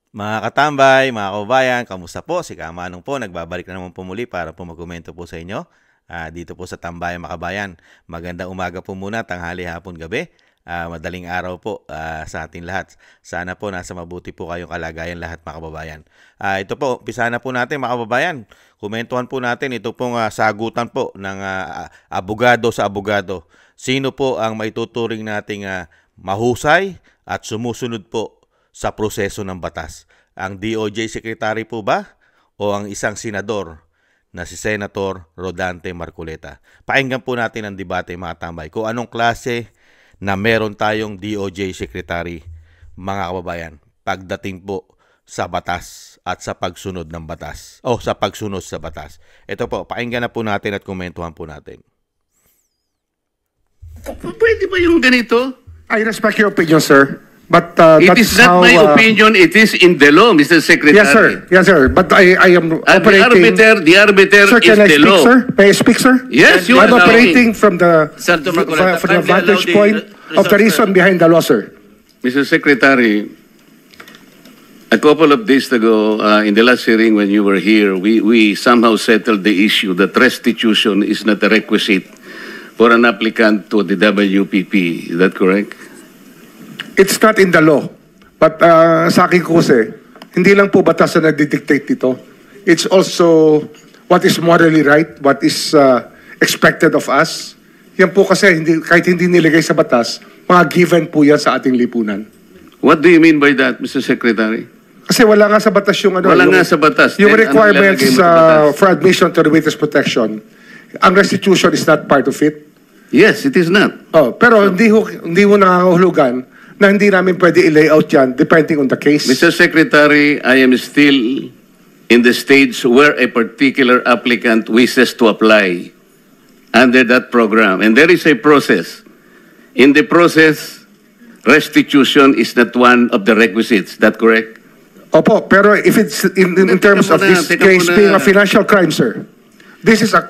Mga katambay, mga kababayan, kamusta po? Si Kamanong po, nagbabalik na naman po muli para po magkomento po sa inyo. Dito po sa Tambayan Makabayan. Magandang umaga po muna, tanghali, hapon, gabi. Madaling araw po sa ating lahat. Sana po nasa mabuti po kayong kalagayan lahat mga kababayan. Ito po, umpisa na po natin mga kababayan. Komentuhan po natin ito pong sagutan po ng abogado sa abogado. Sino po ang maituturing nating mahusay at sumusunod po sa proseso ng batas? Ang DOJ Secretary po ba o ang isang senador na si Senator Rodante Marcoleta? Pakinggan po natin ang debate mga tambay kung anong klase na meron tayong DOJ Secretary mga kababayan pagdating po sa batas at sa pagsunod ng batas o sa pagsunod sa batas. Ito po, pakinggan na po natin at komentuhan po natin. Pwede ba yung ganito? I respect your opinion, sir. But It is not my opinion, it is in the law, Mr. Secretary. Yes, sir. Yes, sir. But I am And operating. the arbiter Sir, is can I the speak, law. sir? May I speak, sir? Yes, you I'm are operating from the Senator Marcoleta, from the kindly allow vantage the point of the reason behind the law, sir. Mr. Secretary, a couple of days ago, in the last hearing when you were here, we somehow settled the issue that restitution is not a requisite for an applicant to the WPP. Is that correct? It's not in the law. But sa akin ko kasi, hindi lang po batas na nagdidictate dito. It's also what is morally right, what is expected of us. Yan po kasi, kahit hindi nilagay sa batas, mga given po yan sa ating lipunan. What do you mean by that, Mr. Secretary? Kasi wala nga sa batas yung ano. Wala yung, nga sa batas. Yung Then, requirements ano ilalagay mo sa batas? for admission to the witness protection. Ang restitution is not part of it. Yes, it is not. Oh, pero hindi mo nangangahulugan na hindi namin pwede i-layout yan depending on the case. Mr. Secretary, I am still in the stage where a particular applicant wishes to apply under that program. And there is a process. In the process, restitution is not one of the requisites. That correct? Opo, pero if it's in terms of this case being a financial crime, sir, this is a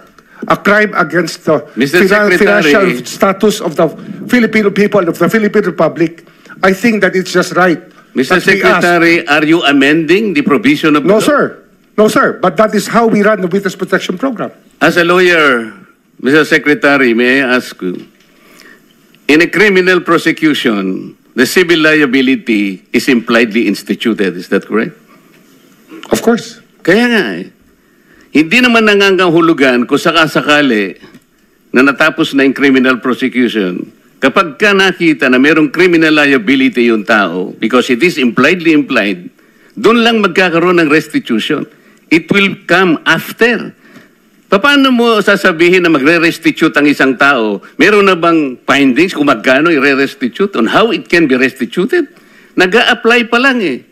crime against the Mr. Secretary, financial status of the Filipino people, of the Philippine Republic. I think that it's just right. Mr. that we ask- Secretary, are you amending the provision of the No, law? sir. No, sir. But that is how we run the witness protection program. As a lawyer, Mr. Secretary, may I ask you, in a criminal prosecution, the civil liability is impliedly instituted. Is that correct? Of course. Kaya nga eh. Hindi naman nangangahulugan kung sakasakali na natapos na yung criminal prosecution. Kapag ka nakita na mayroong criminal liability yung tao, because it is impliedly implied, doon lang magkakaroon ng restitution. It will come after. Paano mo sasabihin na magre-restitute ang isang tao? Meron na bang findings kung magkano i-restitute on how it can be restituted? Nag-a-apply pa lang eh.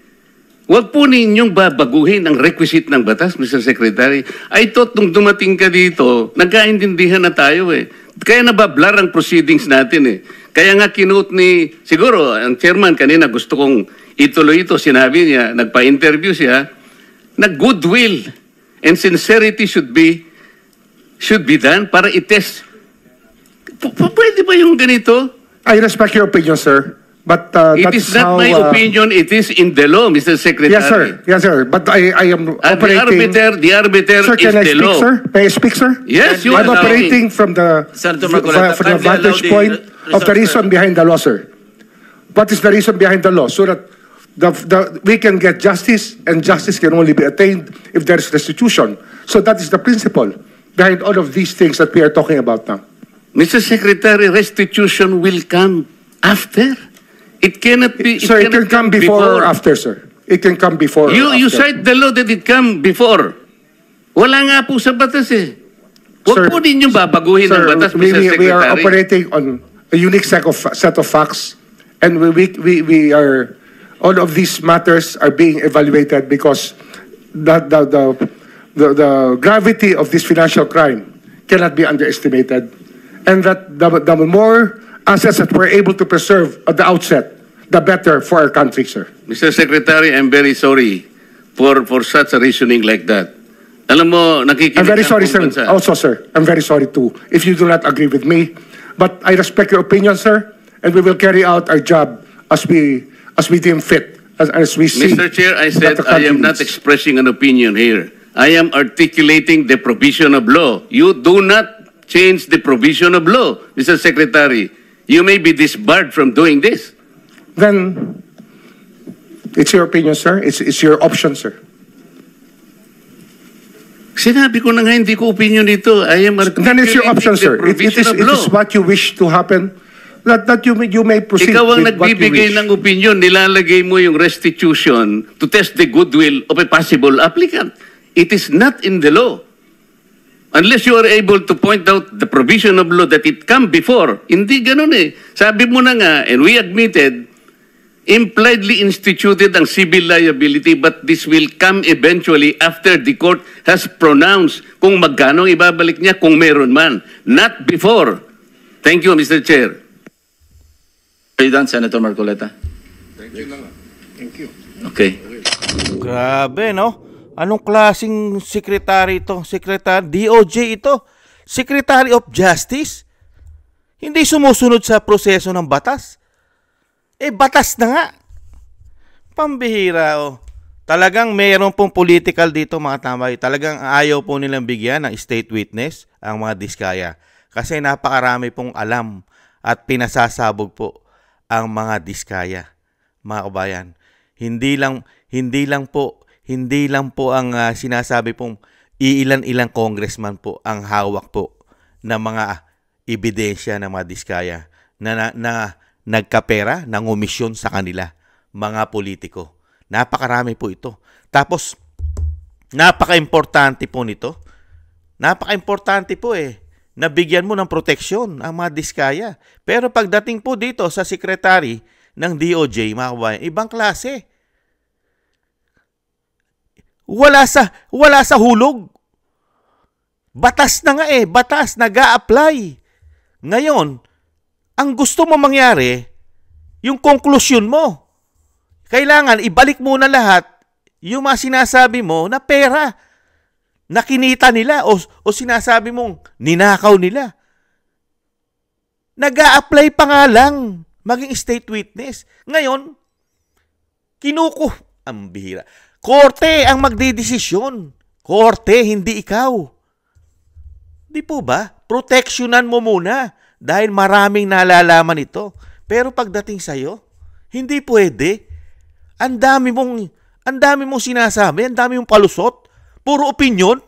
Huwag po ninyong babaguhin ang requisite ng batas, Mr. Secretary. I thought nung dumating ka dito, nagkaintindihan na tayo eh. Kaya nabablar ang proceedings natin eh. Kaya nga kinote ni, siguro, ang chairman kanina gusto kong ituloy ito, sinabi niya, nagpa-interview siya, na goodwill and sincerity should be done para i-test. Pwede ba yung ganito? I respect your opinion, sir. But It that's is not how, my opinion, it is in the law, Mr. Secretary. Yes, sir. Yes, sir. But I am And operating. the arbiter Sir, is can I the speak, law. sir? May I speak, sir? Yes, you I'm are operating from the Senator Marcoleta, from the kindly allow vantage the point of the resource, reason behind the law, sir. What is the reason behind the law? So that we can get justice, and justice can only be attained if there is restitution. So that is the principle behind all of these things that we are talking about now. Mr. Secretary, restitution will come after. It cannot be. So it can cannot come before or after, sir. It can come before or You after. cite the law that it come before. Wala nga po sa batas eh. Sir, Huwag po ninyong babaguhin ang batas, Mr. Secretary. we are operating on a unique set of facts, and we are, all of these matters are being evaluated because the gravity of this financial crime cannot be underestimated, and that the more assets that we're able to preserve at the outset, the better for our country, sir. Mr. Secretary, I'm very sorry for such a reasoning like that. Alam mo, nakikinig I'm very ang sorry, sir. buong bansa. Also, sir, I'm very sorry too if you do not agree with me. But I respect your opinion, sir, and we will carry out our job as we deem fit as we see. Mr. Chair, I said that the I country am not needs. expressing an opinion here. I am articulating the provision of law. You do not change the provision of law, Mr. Secretary. You may be disbarred from doing this. Then, it's your opinion, sir. It's your option, sir. Sinabi ko na nga, hindi ko opinion ito. I am articulating Then it's your option, the sir. It provision of is law. what you wish to happen. That you may proceed Ikaw ang with what you nagbibigay wish. ng opinion, nilalagay mo yung restitution to test the goodwill of a possible applicant. It is not in the law. Unless you are able to point out the provision of law that it come before. Hindi ganun eh. Sabi mo na nga, and we admitted, impliedly instituted ang civil liability, but this will come eventually after the court has pronounced kung magkano ang ibabalik niya kung meron man. Not before. Thank you, Mr. Chair. Are you done, Senator Marcoleta? Thank you. Okay. Grabe, no? Anong klaseng secretary ito? Secretary, DOJ ito. Secretary of Justice? Hindi sumusunod sa proseso ng batas? Batas na nga. Pambihira, oh. Talagang mayroon pong political dito, mga tambay. Talagang ayaw po nilang bigyan ng state witness ang mga Diskaya. Kasi napakarami pong alam at pinasasabog po ang mga Diskaya, mga kabayan. Hindi lang po ang sinasabi pong iilan-ilang congressman po ang hawak po ng mga ebidensya ng mga Diskaya na nagkapera, nangumisyon sa kanila, mga politiko. Napakarami po ito. Tapos, napaka-importante po nito. Napaka-importante po nabigyan mo ng proteksyon ang mga Diskaya. Pero pagdating po dito sa secretary ng DOJ, mga kabayan, ibang klase. Wala sa hulog. Batas na nga batas, nag-a-apply. Ngayon, ang gusto mo mangyari, yung konklusyon mo. Kailangan ibalik muna lahat yung mga sinasabi mo na pera. Nakinita nila o sinasabi mong ninakaw nila. Nag-a-apply pa nga lang maging state witness. Ngayon, ang bihira. Korte ang magdidesisyon. Korte, hindi ikaw. Di po ba? Protectionan mo muna dahil maraming nalalaman ito. Pero pagdating sa'yo, hindi pwede. Ang dami mong sinasabi, ang dami mong palusot. Puro opinion.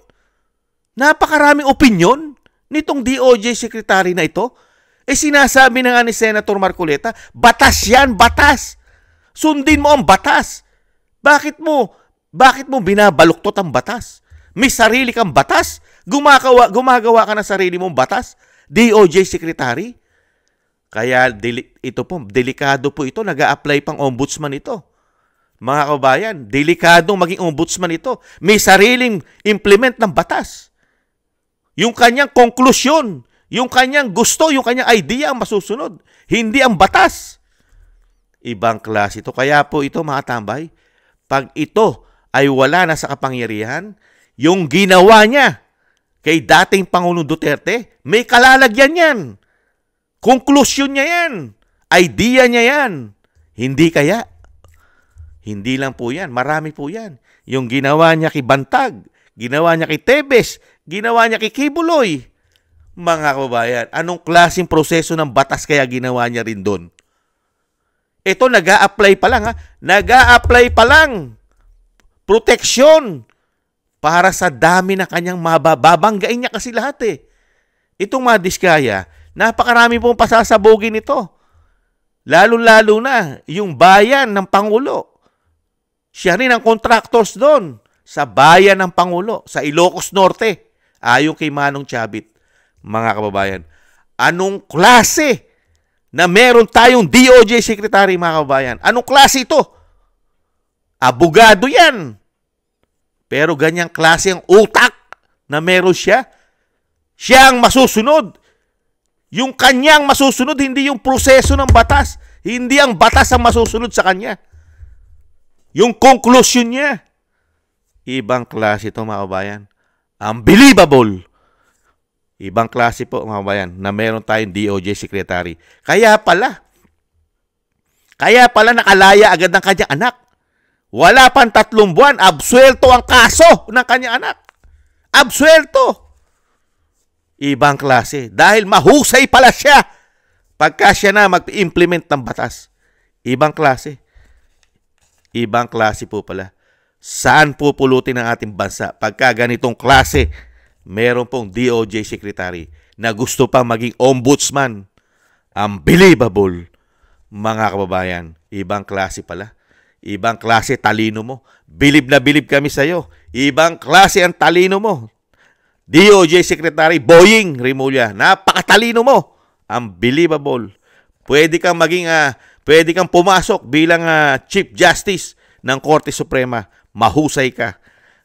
Napakaraming opinion nitong DOJ secretary na ito. Sinasabi na nga ni Senator Marcoleta, batas yan, batas. Sundin mo ang batas. Bakit mo binabaluktot ang batas? May sarili kang batas? Gumagawa ka ng sarili mong batas? DOJ secretary? Kaya ito po, delikado po ito. Nag-a-apply pang ombudsman ito. Mga kabayan, delikadong maging ombudsman ito. May sariling implement ng batas. Yung kanyang konklusyon, yung kanyang gusto, yung kanyang idea ang masusunod. Hindi ang batas. Ibang klase ito. Kaya po ito, mga tambay, pag ito ay wala na sa kapangyarihan, yung ginawa niya kay dating Pangulong Duterte, may kalalagyan yan. Konklusyon niya yan. Idea niya yan. Hindi kaya? Hindi lang po yan. Marami po yan. Yung ginawa niya kay Bantag, ginawa niya kay Tebes, ginawa niya kay Kibuloy. Mga kababayan, anong klaseng proseso ng batas kaya ginawa niya rin doon? Ito, nag-a-apply pa lang, ha? Nag-a-apply pa lang. Proteksyon. Para sa dami na kanyang mababanggain niya kasi lahat Itong mga Diskaya, napakarami pong pasasabogin ito. Lalo-lalo na yung bayan ng Pangulo. Siya rin ang contractors doon sa bayan ng Pangulo, sa Ilocos Norte, ayon kay Manong Chavit. Mga kababayan, anong klase na meron tayong DOJ secretary, mga kababayan? Anong klase ito? Abogado yan. Pero ganyang klase ang utak na meron siya. Siya ang masusunod. Yung kanyang masusunod, hindi yung proseso ng batas. Hindi ang batas ang masusunod sa kanya. Yung conclusion niya. Ibang klase ito, mga kabayan. Unbelievable. Ibang klase po, mga kabayan, na meron tayong DOJ secretary. Kaya pala nakalaya agad ng kanyang anak. Wala pang 3 buwan, absuelto ang kaso ng kanyang anak. Absuelto. Ibang klase. Dahil mahusay pala siya pagka siya na mag-implement ng batas. Ibang klase. Ibang klase po pala. Saan pupulutin ang ating bansa pagka ganitong klase? Meron pong DOJ Secretary na gusto pang maging ombudsman. Unbelievable, mga kababayan. Ibang klase pala. Ibang klase talino mo. Bilib na bilib kami sa'yo. Ibang klase ang talino mo. DOJ Secretary Boying Rimulya, napakatalino mo. Unbelievable. Pwede kang pumasok bilang Chief Justice ng Korte Suprema. Mahusay ka.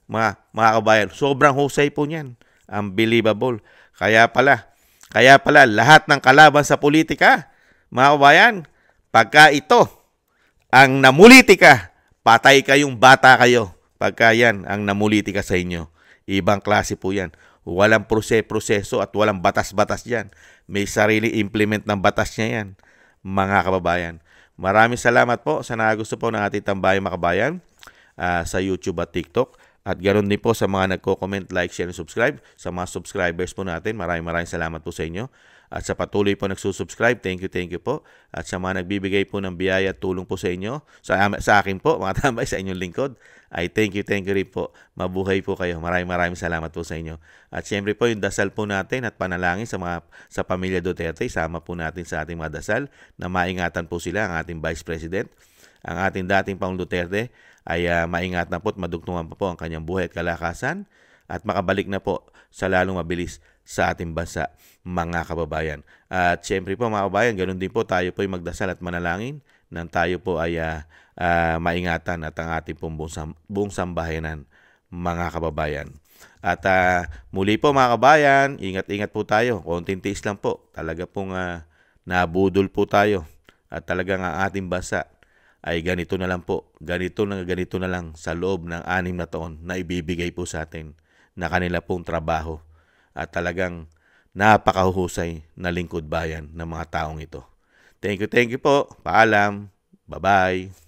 Mga kabayan, sobrang husay po niyan. Unbelievable. Kaya pala lahat ng kalaban sa politika, mga kabayan, pagka ito ang namulitika, patay kayong bata kayo. Pagka yan ang namulitika sa inyo. Ibang klase po yan. Walang proseso at walang batas-batas yan. May sarili implement ng batas niya yan, mga kababayan. Maraming salamat po sa nagusto po ng ating Tambayang Makabayan sa YouTube at TikTok. At ganoon din po sa mga nagko-comment, like, share, and subscribe. Sa mga subscribers po natin, maraming salamat po sa inyo. At sa patuloy po nagsusubscribe, thank you po. At sa mga nagbibigay po ng biyaya at tulong po sa inyo, sa akin po, mga tambay, sa inyong lingkod, ay thank you rin po. Mabuhay po kayo. Maraming salamat po sa inyo. At syempre po, yung dasal po natin at panalangin sa pamilya Duterte, sama po natin sa ating mga dasal na maingatan po sila, ang ating Vice President, ang ating dating Pangulong Duterte, ay maingatan po at madugtungan pa po ang kanyang buhay at kalakasan at makabalik na po sa lalong mabilis sa ating bansa, mga kababayan. At syempre po, mga kababayan, ganoon din po tayo po ay magdasal at manalangin nang tayo po ay maingatan at ang ating buong sambahayanan, mga kababayan. At muli po, mga kababayan, ingat-ingat po tayo. Konting tiis lang po. Talaga pong nabudol po tayo. At talagang ang ating bansa ay ganito na lang po. Ganito na lang sa loob ng 6 na taon na ibibigay po sa atin na kanila pong trabaho. At talagang napakahusay na lingkod bayan ng mga taong ito. Thank you po. Paalam. Bye-bye.